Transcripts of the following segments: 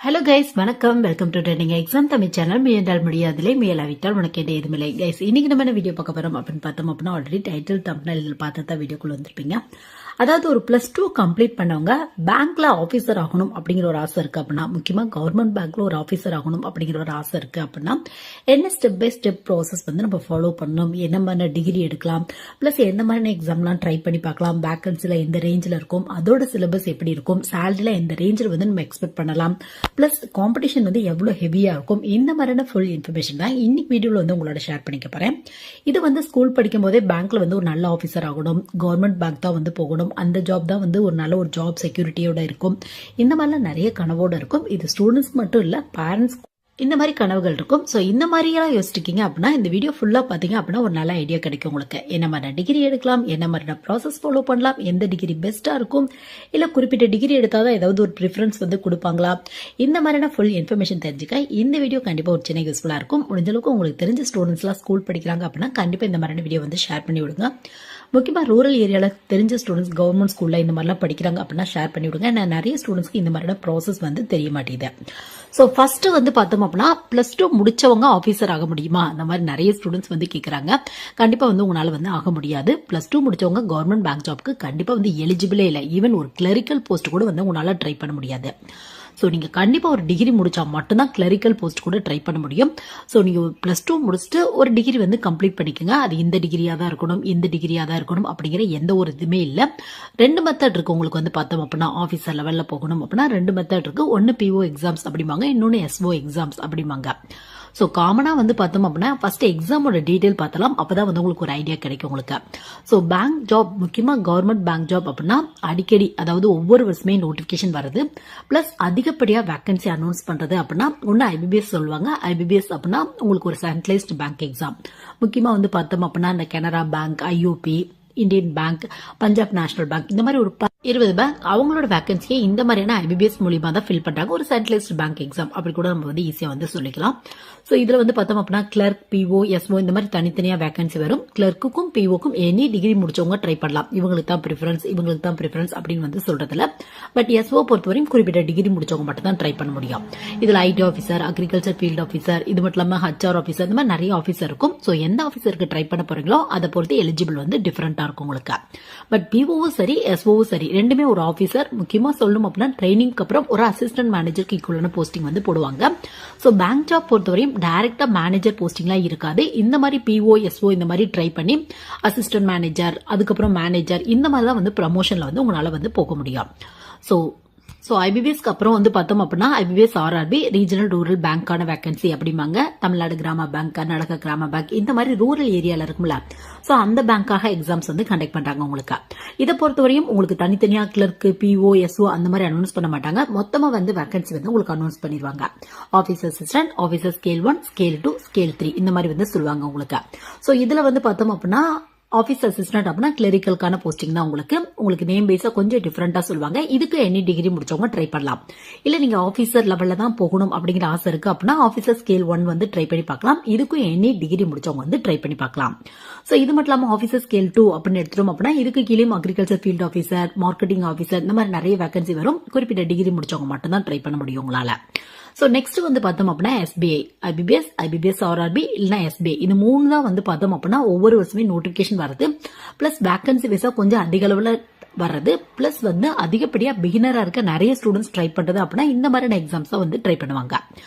Hello guys, வணக்கம். Welcome to trending exam Tamil channel. முயன்றால் முடியாதில்லை, முயலாவிட்டால் உனக்கு எந்த எதுவுமில்லை. கைஸ், இன்னைக்கு நம்ம என்ன வீடியோ பார்க்க போறோம் அப்படின்னு பார்த்தோம் அப்படின்னா, ஆல்ரெடி டைட்டில் தம்ப்நெயில் பார்த்து தான் வீடியோக்குள்ள வந்திருப்பீங்க. அதாவது ஒரு +2 கம்ப்ளீட் பண்ணவங்க பேங்க்ல ஆபீசர் ஆகணும் அப்படிங்கிற ஒரு ஆசை இருக்கு அப்படின்னா, முக்கியமா கவர்மெண்ட் பேங்க்ல ஒரு ஆபீசர் ஆகணும் அப்படிங்கிற ஒரு ஆசை இருக்கு அப்படின்னா, என்ன ஸ்டெப் பை ஸ்டெப் ப்ராசஸ் வந்து நம்ம ஃபாலோ பண்ணணும், என்ன மாதிரி டிகிரி எடுக்கலாம், பிளஸ் எந்த மாதிரி எக்ஸாம்லாம் ட்ரை பண்ணி பார்க்கலாம், வேகன்சில எந்த ரேஞ்சில் இருக்கும், அதோட சிலபஸ் எப்படி இருக்கும், சேலரியில எந்த ரேஞ்சில் வந்து நம்ம எக்ஸ்பெக்ட் பண்ணலாம், பிளஸ் காம்படிஷன் வந்து எவ்வளவு ஹெவியா இருக்கும், இந்த மாதிரியான ஃபுல் இன்ஃபர்மேஷன் தான் இன்னைக்கு வீடியோல வந்து உங்களோட ஷேர் பண்ணிக்க போறேன். இது வந்து ஸ்கூல் படிக்கும் போதே பேங்க்ல வந்து ஒரு நல்ல ஆபீசர் ஆகணும், கவர்மெண்ட் பேங்க் தான் வந்து போகணும், அந்த ஜாப் தான் வந்து ஒரு நல்ல ஒரு ஜாப் செக்யூரிட்டியோட இருக்கும், இந்த மாதிரிலாம் நிறைய கனவோட இருக்கும். இது ஸ்டூடெண்ட்ஸ் மட்டும் இல்ல, பேரண்ட்ஸ் இந்த மாதிரி கனவுகள் இருக்கும். ஸோ இந்த மாதிரியெல்லாம் யோசிச்சிருக்கீங்க அப்படின்னா இந்த வீடியோ ஃபுல்லாக பார்த்தீங்க அப்படின்னா ஒரு நல்ல ஐடியா கிடைக்கும் உங்களுக்கு. என்ன மாதிரி டிகிரி எடுக்கலாம், என்ன மாதிரி ப்ராசஸ் ஃபாலோ பண்ணலாம், எந்த டிகிரி பெஸ்ட்டாக இருக்கும், இல்லை குறிப்பிட்ட டிகிரி எடுத்தால் தான் ஏதாவது ஒரு ப்ரிஃபரன்ஸ் வந்து கொடுப்பாங்களா, இந்த மாதிரியான ஃபுல் இன்ஃபர்மேஷன் தெரிஞ்சுக்க இந்த வீடியோ கண்டிப்பாக ஒரு சின்ன யூஸ்ஃபுல்லாக இருக்கும். முடிஞ்சளவுக்கு உங்களுக்கு தெரிஞ்ச ஸ்டூடெண்ட்ஸ்லாம் ஸ்கூல் படிக்கிறாங்க அப்படின்னா கண்டிப்பாக இந்த மாதிரியான வீடியோ வந்து ஷேர் பண்ணி விடுங்க. முக்கியமாக ரூரல் ஏரியாவில் தெரிஞ்ச ஸ்டூடெண்ட்ஸ் கவர்மெண்ட் ஸ்கூலில் இந்த மாதிரிலாம் படிக்கிறாங்க அப்படின்னா ஷேர் பண்ணி விடுங்க. நான் நிறைய ஸ்டூடெண்ட்ஸ்க்கு இந்த மாதிரியான ப்ராசஸ் வந்து தெரிய மாட்டேங்குது. ஸோ ஃபர்ஸ்ட் வந்து பார்த்தோம் அப்படின்னா +2 முடிச்சவங்க ஆஃபீஸர் ஆக முடியுமா, அந்த மாதிரி நிறைய ஸ்டூடெண்ட்ஸ் வந்து கேட்குறாங்க. கண்டிப்பாக வந்து உங்களால் வந்து ஆக முடியாது. +2 முடிச்சவங்க கவர்மெண்ட் பேங்க் ஜாப்க்கு கண்டிப்பாக வந்து எலிஜிபிளே இல்லை. ஈவன் ஒரு கிளரிக்கல் போஸ்ட் கூட வந்து உங்களால் ட்ரை பண்ண முடியாது. ஸோ நீங்கள் கண்டிப்பாக ஒரு டிகிரி முடிச்சா மட்டும்தான் கிளரிக்கல் போஸ்ட் கூட ட்ரை பண்ண முடியும். ஸோ நீங்கள் +2 முடிச்சுட்டு ஒரு டிகிரி வந்து கம்ப்ளீட் பண்ணிக்கோங்க. அது இந்த டிகிரியாக தான் இருக்கணும், இந்த டிகிரியாக தான் இருக்கணும் அப்படிங்கிற எந்த ஒரு இதுவுமே இல்லை. 2 மெத்தட் இருக்கு உங்களுக்கு வந்து பார்த்தோம் அப்படின்னா, ஆஃபீஸர் லெவலில் போகணும் அப்படின்னா 2 மெத்தட் இருக்கு. ஒன்று PO எக்ஸாம்ஸ் அப்படிம்பாங்க, இன்னொன்று SO எக்ஸாம்ஸ் அப்படிம்பாங்க. ஸோ காமனாக வந்து பார்த்தோம் அப்படின்னா ஃபர்ஸ்ட் எக்ஸாமோட டீட்டெயில் பார்த்தலாம், அப்பதான் வந்து உங்களுக்கு ஒரு ஐடியா கிடைக்கும் உங்களுக்கு. ஸோ பேங்க் ஜாப், முக்கியமாக கவர்மெண்ட் பேங்க் ஜாப் அப்படின்னா அடிக்கடி, அதாவது ஒவ்வொரு வருஷமே நோட்டிஃபிகேஷன் வருது, பிளஸ் அதிகப்படியாக வேகன்சி அனௌன்ஸ் பண்றது அப்படின்னா ஒன்று IBPS சொல்லுவாங்க. IBPS அப்படின்னா உங்களுக்கு ஒரு சென்ட்ரலைஸ்டு பேங்க் எக்ஸாம். முக்கியமாக வந்து பார்த்தோம் அப்படின்னா இந்த Canara bank, IOP, Indian bank, Punjab national bank, இந்த மாதிரி ஒரு 20 பேங்க் அவங்களோட வேகன்சியை இந்த மாதிரியான IBPS மூலியமா தான் ஃபில் பண்றாங்க. ஒரு சென்ட்ரலைஸ்டு பேங்க் எக்ஸாம் அப்படி கூட நம்ம வந்து ஈஸியா வந்து சொல்லிக்கலாம். ஸோ இதுல வந்து பார்த்தோம் அப்படின்னா கிளர்க், PO, SO இந்த மாதிரி தனித்தனியா வேகன்சி வரும். கிளர்க்குக்கும் POக்கும் எனி டிகிரி முடிச்சவங்க ட்ரை பண்ணலாம். இவங்களுக்கு தான் ப்ரிஃபரன்ஸ், இவங்களுக்கு தான் ப்ரிஃபரன்ஸ் அப்படின்னு வந்து சொல்றதுல. பட் SO பொறுத்தவரையும் குறிப்பிட்ட டிகிரி முடிச்சவங்க மட்டும் தான் ட்ரை பண்ண முடியும். இதுல IT officer, agriculture field officer, இது மட்டும் இல்லாம HR ஆஃபீஸர், இந்த மாதிரி நிறைய ஆஃபீஸர் இருக்கும். ஸோ எந்த ஆஃபீஸருக்கு ட்ரை பண்ண போறீங்களோ அதை பொறுத்து எலிஜிபிள் வந்து டிஃபரெண்டா இருக்கும் உங்களுக்கு. பட் POவும் சரி, SOவும் சரி, ரெண்டுமே ஒரு ஆஃபீஸர். முக்கியமா சொல்லணும் அப்படின்னா ட்ரைனிங்க்கு அப்புறம் ஒரு அசிஸ்டன்ட் மேனேஜருக்கு ஈக்குவலான போஸ்டிங் வந்து போடுவாங்க. ஸோ பேங்க் ஜாப் பொறுத்தவரையும் டைரக்டா மேனேஜர் போஸ்டிங்லாம் இருக்காது. இந்த மாதிரி PO, SO இந்த மாதிரி ட்ரை பண்ணி அசிஸ்டன்ட் மேனேஜர், அதுக்கப்புறம் மேனேஜர், இந்த மாதிரி தான் வந்து ப்ரமோஷன்ல வந்து உங்களால வந்து போக முடியும். ஸோ IBPSக்கு அப்புறம் வந்து பார்த்தோம் அப்படின்னா IBPS RRB ரீஜனல் ரூரல் பேங்க்கான வேகன்சி அப்படிம்பாங்க. தமிழ்நாடு கிராம பேங்க், கர்நாடகா கிராம பேங்க், இந்த மாதிரி ரூரல் ஏரியால இருக்கும்ல, ஸோ அந்த பேங்காக எக்ஸாம்ஸ் வந்து கண்டக்ட் பண்றாங்க உங்களுக்கு. இதை பொறுத்தவரையும் உங்களுக்கு தனித்தனியா கிளர்க்கு, PO, SO அந்த மாதிரி அனௌன்ஸ் பண்ண மாட்டாங்க. மொத்தமா வந்து வேகன்சி வந்து உங்களுக்கு அனௌன்ஸ் பண்ணிடுவாங்க. Officer assistant, officer scale 1, scale 2, scale 3 இந்த மாதிரி வந்து சொல்லுவாங்க உங்களுக்கு. ஸோ இதுல வந்து பார்த்தோம் அப்படின்னா ஆஃபீஸ் அசிஸ்டன்ட் அப்படின்னா கிளரிக்கலுக்கான போஸ்டிங் தான் உங்களுக்கு நேம் பேஸா கொஞ்சம் டிஃபரெண்டா சொல்லுவாங்க. இதுக்கு எனி டிகிரி முடிச்சவங்க ட்ரை பண்ணலாம். இல்ல நீங்க ஆஃபீஸர் லெவல்ல தான் போகணும் அப்படிங்கிற ஆசை இருக்கு அப்படின்னா ஆஃபீஸர் ஸ்கேல் 1 வந்து ட்ரை பண்ணி பார்க்கலாம். இதுக்கும் எனி டிகிரி முடிச்சவங்க வந்து ட்ரை பண்ணி பார்க்கலாம். சோ இது மட்டும் இல்லாம ஆஃபீஸர் ஸ்கேல் 2 அப்படின்னு எடுத்துட்டோம் அப்படின்னா இதுக்கு கீழே agriculture field officer, marketing officer, இந்த மாதிரி நிறைய வேகன்சி வரும். குறிப்பிட்ட டிகிரி முடிச்சவங்க மட்டும் தான் ட்ரை பண்ண முடியும் உங்களால. சோ நெக்ஸ்ட் வந்து பார்த்தோம் அப்படின்னா SBI, IBPS RRB இல்லைன்னா SBI, இது 3 தான் வந்து பார்த்தோம் அப்படின்னா ஒவ்வொரு வருஷமே நோட்டிபிகேஷன் வருது. பிளஸ் வேகன்சி வைஸா கொஞ்சம் அதிக அளவுல வர்றது, பிளஸ் வந்து அதிகப்படியா பிகினரா இருக்க நிறைய ஸ்டூடெண்ட்ஸ் ட்ரை பண்றது அப்படின்னா இந்த மாதிரியான எக்ஸாம்ஸ் தான் வந்து ட்ரை பண்ணுவாங்க.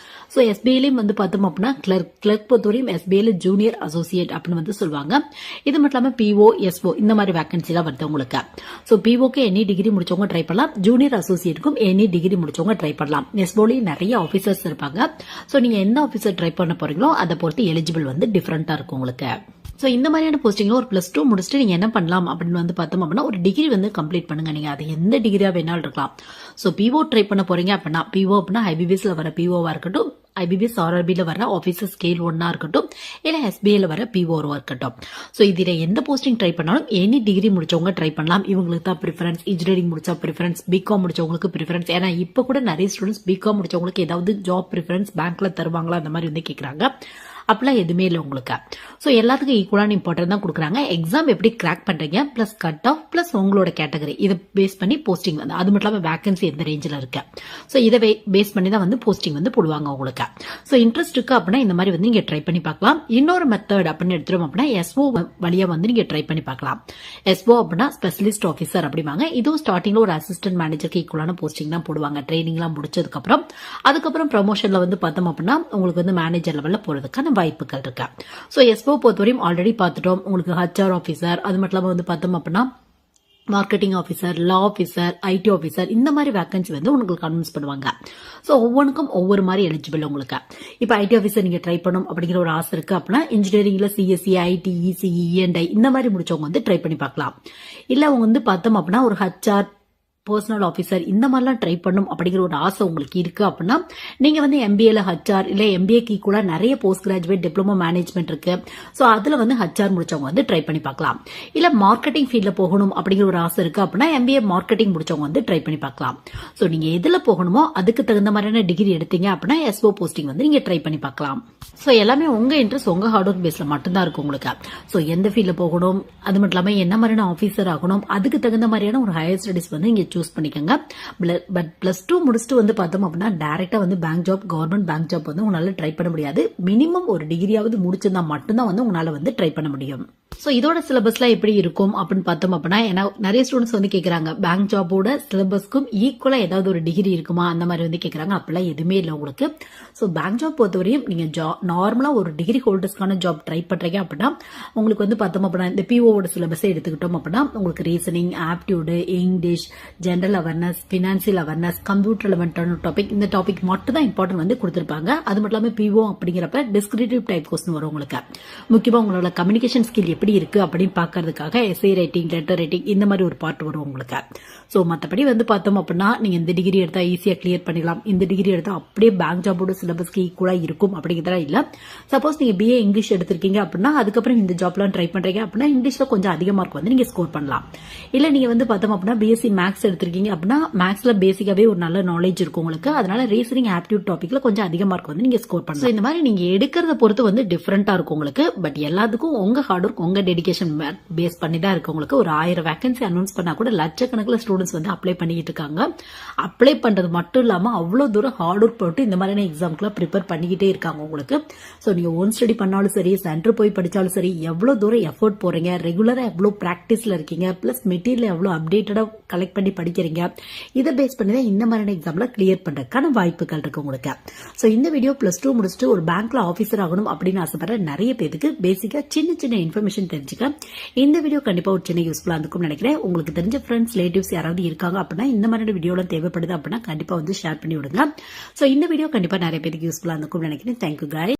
ஸோ SBIலையும் வந்து பார்த்தோம் அப்படின்னா கிளர்க் பொறுத்தவரையும் SBIல ஜூனியர் அசோசியேட் அப்படின்னு வந்து சொல்லுவாங்க. இது மட்டும் இல்லாம PO, SO இந்த மாதிரி வேகன்சி எல்லாம் வருது உங்களுக்கு. ஸோ POக்கு எனி டிகிரி முடிச்சவங்க ட்ரை பண்ணலாம். ஜூனியர் அசோசியேட்டுக்கும் எனி டிகிரி முடிச்சவங்க ட்ரை பண்ணலாம். SBIலையும் நிறைய ஆஃபீஸர்ஸ் இருப்பாங்க. ஸோ நீங்க எந்த ஆஃபீஸர் ட்ரை பண்ண போறீங்களோ அதை பொறுத்து எலிஜிபிள் வந்து டிஃபரெண்டா இருக்கும் உங்களுக்கு. ஸோ இந்த மாதிரியான போஸ்டிங்ல ஒரு +2 முடிச்சுட்டு நீங்க என்ன பண்ணலாம் அப்படின்னு வந்து பார்த்தோம் அப்படின்னா ஒரு டிகிரி வந்து கம்ப்ளீட் பண்ணுங்க. நீங்க அது எந்த டிகிரியா வேணாலும் இருக்கலாம். ஸோ PO ட்ரை பண்ண போறீங்க அப்படின்னா PO அப்படின்னா IBPSல வர POவா இருக்கட்டும், IBPS RRBல வர ஆஃபீஸர் ஸ்கேல் 1 இருக்கட்டும், இல்ல SBIல வர POவா இருக்கட்டும். ஸோ இதுல எந்த போஸ்டிங் ட்ரை பண்ணாலும் எனி டிகிரி முடிச்சவங்க ட்ரை பண்ணலாம். இவங்களுக்கு தான் ப்ரிஃபரன்ஸ், இன்ஜினியரிங் முடிச்சா ப்ரிஃபரன்ஸ், BCom முடிச்சவங்களுக்கு ப்ரிஃபரன்ஸ். ஏன்னா இப்ப கூட நிறைய ஸ்டூடெண்ட்ஸ் BCom முடிச்சவங்களுக்கு ஏதாவது ஜாப் ப்ரிஃபரன்ஸ் பேங்க்ல தருவாங்களா அந்த மாதிரி வந்து கேட்கறாங்க. அப்படிலாம் எதுவுமே இல்லை உங்களுக்கு. ஸோ எல்லாத்துக்கும் ஈக்குவலான இம்பார்ட்டன்ட் தான் கொடுக்குறாங்க. எக்ஸாம் எப்படி கிராக் பண்றீங்க பிளஸ் கட் ஆஃப் பிளஸ் உங்களோட கேட்டகரி இதை பேஸ் பண்ணி போஸ்டிங் வந்து, அது மட்டும் இல்லாமல் வேகன்சி எந்த ரேஞ்சில் இருக்கு, ஸோ இதை பேஸ் பண்ணி தான் வந்து போஸ்டிங் வந்து போடுவாங்க உங்களுக்கு. ஸோ இன்ட்ரெஸ்ட் இருக்கு அப்படின்னா இந்த மாதிரி வந்து நீங்க ட்ரை பண்ணி பார்க்கலாம். இன்னொரு மெத்தட் அப்படின்னு எடுத்துரும் அப்படின்னா எஸ்ஓ வழியா வந்து நீங்க ட்ரை பண்ணி பார்க்கலாம். எஸ்ஓ அப்படின்னா ஸ்பெஷலிஸ்ட் ஆஃபீஸர் அப்படிவாங்க. இதுவும் ஸ்டார்டிங்ல ஒரு அசிஸ்டன்ட் மேனேஜருக்கு ஈக்குவலான போஸ்டிங் தான் போடுவாங்க ட்ரைனிங்லாம் முடிச்சதுக்கு அப்புறம். அதுக்கப்புறம் ப்ரமோஷன்ல வந்து பார்த்தோம் அப்படின்னா உங்களுக்கு வந்து மேனேஜர் லெவலில் போறதுக்கான வாய்ப்புகள் இருக்கு. ஸோ எஸ்ஓ பொறுத்தவரையும் ஆல்ரெடி பார்த்துட்டோம். உங்களுக்கு ஹச்ஆர் ஆஃபீஸர், அது மட்டும் இல்லாமல் வந்து பார்த்தோம் அப்படின்னா மார்க்கெட்டிங் ஆஃபீஸர், லா ஆஃபீஸர், ஐடி ஆஃபீஸர், இந்த மாதிரி வேகன்சி வந்து உங்களுக்கு அனௌன்ஸ் பண்ணுவாங்க. ஸோ ஒவ்வொன்றுக்கும் ஒவ்வொரு மாதிரி எலிஜிபிள் உங்களுக்கு. இப்போ ஐடி ஆஃபீஸர் நீங்க ட்ரை பண்ணணும் அப்படிங்கிற ஒரு ஆசை இருக்கு அப்படின்னா இன்ஜினியரிங்ல சிஎஸ்சி, ஐடி, இசிஇ, இஎன்ஐ இந்த மாதிரி முடிச்சவங்க வந்து ட்ரை பண்ணி பார்க்கலாம். இல்ல அவங்க வந்து பார்த்தோம் அப்படின்னா ஒரு ஹச்ஆர், பர்சனல் ஆஃபீஸர் இந்த மாதிரிலாம் ட்ரை பண்ணும் அப்படிங்கிற ஒரு ஆசை உங்களுக்கு இருக்கு அப்படின்னா நீங்க வந்து எம்பிஏல ஹச்ஆர் இல்ல எம்பிஏக்கு கூட நிறைய போஸ்ட் கிராஜுவேட் டிப்ளமோ மேனேஜ்மெண்ட் இருக்கு. ஸோ அதுல வந்து ஹச்ஆர் முடிச்சவங்க வந்து ட்ரை பண்ணி பார்க்கலாம். இல்ல மார்க்கெட்டிங் ஃபீல்ட்ல போகணும் அப்படிங்கிற ஒரு ஆசை இருக்கு அப்படின்னா எம்பிஏ மார்க்கெட்டிங் முடிச்சவங்க வந்து ட்ரை பண்ணி பார்க்கலாம். ஸோ நீங்க எதுல போகணுமோ அதுக்கு தகுந்த மாதிரியான டிகிரி எடுத்தீங்க அப்படின்னா எஸ்ஓ போஸ்டிங் வந்து நீங்க ட்ரை பண்ணி பார்க்கலாம். ஸோ எல்லாமே உங்க இன்ட்ரெஸ்ட், உங்க ஹார்ட் ஒர்க் பேஸ்ல மட்டும்தான் இருக்கும் உங்களுக்கு. ஸோ எந்த ஃபீல்ட்ல போகணும், அது மட்டும் இல்லாம என்ன மாதிரியான ஆஃபீஸர் ஆகணும், அதுக்கு தகுந்த மாதிரியான ஒரு ஹையர் ஸ்டடிஸ் வந்து நீங்க சூஸ் பண்ணிக்கோங்க. பட் +2 முடிச்சுட்டு வந்து பார்த்தோம் அப்படின்னா டைரக்டா வந்து bank job, government bank job வந்து உங்களால ட்ரை பண்ண முடியாது. மினிமம் ஒரு டிகிரியாவது முடிச்சிருந்தா மட்டும்தான் வந்து உங்களால வந்து ட்ரை பண்ண முடியும். ஸோ இதோட சிலபஸ்லாம் எப்படி இருக்கும் அப்படின்னு பார்த்தோம் அப்படின்னா, ஏன்னா நிறைய ஸ்டூடெண்ட்ஸ் வந்து கேட்கறாங்க பேங்க் ஜாபோட சிலபஸ்க்கும் ஈக்குவலா ஏதாவது ஒரு டிகிரி இருக்குமா அந்த மாதிரி வந்து கேட்கறாங்க. அப்படிலாம் எதுவுமே இல்லை உங்களுக்கு. ஸோ பேங்க் ஜாப் பொறுத்தவரையும் நீங்க நார்மலா ஒரு டிகிரி ஹோல்டர்ஸ்க்கான ஜாப் ட்ரை பண்றீங்க அப்படின்னா உங்களுக்கு வந்து பார்த்தோம் அப்படின்னா இந்த பிஓவோட சிலபஸை எடுத்துக்கிட்டோம் அப்படின்னா உங்களுக்கு reasoning, aptitude, English, general awareness, financial awareness, computer ரிலவென்டான டாபிக், இந்த டாபிக் மட்டும் தான் இம்பார்ட்டன்ட் வந்து கொடுத்திருப்பாங்க. அது மட்டும் இல்லாமல் பிஓ அப்படிங்கிறப்ப டிஸ்கிரிப்டிவ் டைப் கொஸ்டின் வரும் உங்களுக்கு. முக்கியமா உங்களோட கம்யூனிகேஷன் ஸ்கில் எப்படி இருக்கு அப்படின்னு பாக்கிறதுக்காக எஸ்ஏ ரைட்டிங், லெட்டர் ரைட்டிங் இந்த மாதிரி ஒரு பார்ட் வரும் உங்களுக்கு. சோ மத்தபடி வந்து பார்த்தோம் அப்படின்னா நீங்க இந்த டிகிரி எடுத்தா ஈஸியா கிளியர் பண்ணிடலாம், இந்த டிகிரி எடுத்தா அப்படியே பேங்க் ஜாபோட சிலபஸ்க்கு ஈக்குவலா இருக்கும் அப்படிங்கிறதா இல்ல. சப்போஸ் நீங்க பிஏ இங்கிலீஷ் எடுத்திருக்கீங்க அப்படின்னா அதுக்கப்புறம் இந்த ஜாப்லாம் ட்ரை பண்றீங்க அப்படின்னா இங்கிலீஷ்ல கொஞ்சம் அதிக மார்க் வந்து நீங்க ஸ்கோர் பண்ணலாம். இல்ல நீங்க வந்து பார்த்தோம் அப்படின்னா பிஎஸ்சி மேக்ஸ் எடுத்திருக்கீங்க அப்படின்னா மேக்ஸ்ல பேசிக்காவே ஒரு நல்ல நாலேஜ் இருக்கும் உங்களுக்கு. அதனால ரீசனிங், ஆப்டியூட் டாபிக்ல கொஞ்சம் அதிக மார்க் வந்து நீங்க ஸ்கோர் பண்ணலாம். இந்த மாதிரி நீங்க எடுக்கிறத பொறுத்து வந்து டிஃபரெண்டா இருக்கும் உங்களுக்கு. பட் எல்லாத்துக்கும் உங்க ஹார்ட் ஒர்க், உங்க டெடிகேஷன் பேஸ் பண்ணி தான் இருக்கு உங்களுக்கு. ஒரு 1000 வேகன்சி அனௌன்ஸ் பண்ணா கூட லட்சக்கணக்கில் ஸ்டூடெண்ட்ஸ் வந்து அப்ளை பண்ணிட்டு இருக்காங்க. அப்ளை பண்றது மட்டும் இல்லாம அவ்வளவு தூரம் ஹார்ட் ஒர்க் போட்டு இந்த மாதிரியான எக்ஸாம்க்குலாம் ப்ரிப்பேர் பண்ணிக்கிட்டே இருக்காங்க உங்களுக்கு. ஸோ நீங்க ஓன் ஸ்டடி பண்ணாலும் சரி, சென்டர் போய் படிச்சாலும் சரி, எவ்வளவு தூரம் எஃபோர்ட் போறீங்க, ரெகுலரா எவ்வளவு பிராக்டிஸ்ல இருக்கீங்க, பிளஸ் மெட்டீரியல் எவ்வளவு அப்டேட்டடா கலெக்ட் பண்ணி படிக்கிறீங்க, இதை பேஸ் பண்ணி தான் இந்த மாதிரியான எக்ஸாம்ல கிளியர் பண்றதுக்கான வாய்ப்புகள் இருக்கு உங்களுக்கு. ஸோ இந்த வீடியோ +2 முடிச்சுட்டு ஒரு பேங்க்ல ஆபீசர் ஆகணும் அப்படின்னு ஆசைப்படுற நிறைய பேருக்கு பேசிக்கா சின்ன சின்ன இன்ஃபர்மேஷன் தெரிஞ்சுக்க இந்த வீடியோ கண்டிப்பா ஒரு சின்ன யூஸ்ஃபுல்லா இருக்கும் நினைக்கிறேன். உங்களுக்கு தெரிஞ்ச ஃப்ரெண்ட்ஸ், ரிலேட்டிவ்ஸ் யாராவது இருக்காங்க அப்படின்னா இந்த மாதிரி வீடியோலாம் தேவைப்படுது அப்படின்னா கண்டிப்பா வந்து ஷேர் பண்ணி விடுங்க. சோ இந்த வீடியோ கண்டிப்பா நிறைய பேருக்கு யூஸ்ஃபுல்லா இருக்கும் நினைக்கிறேன். Thank you guys.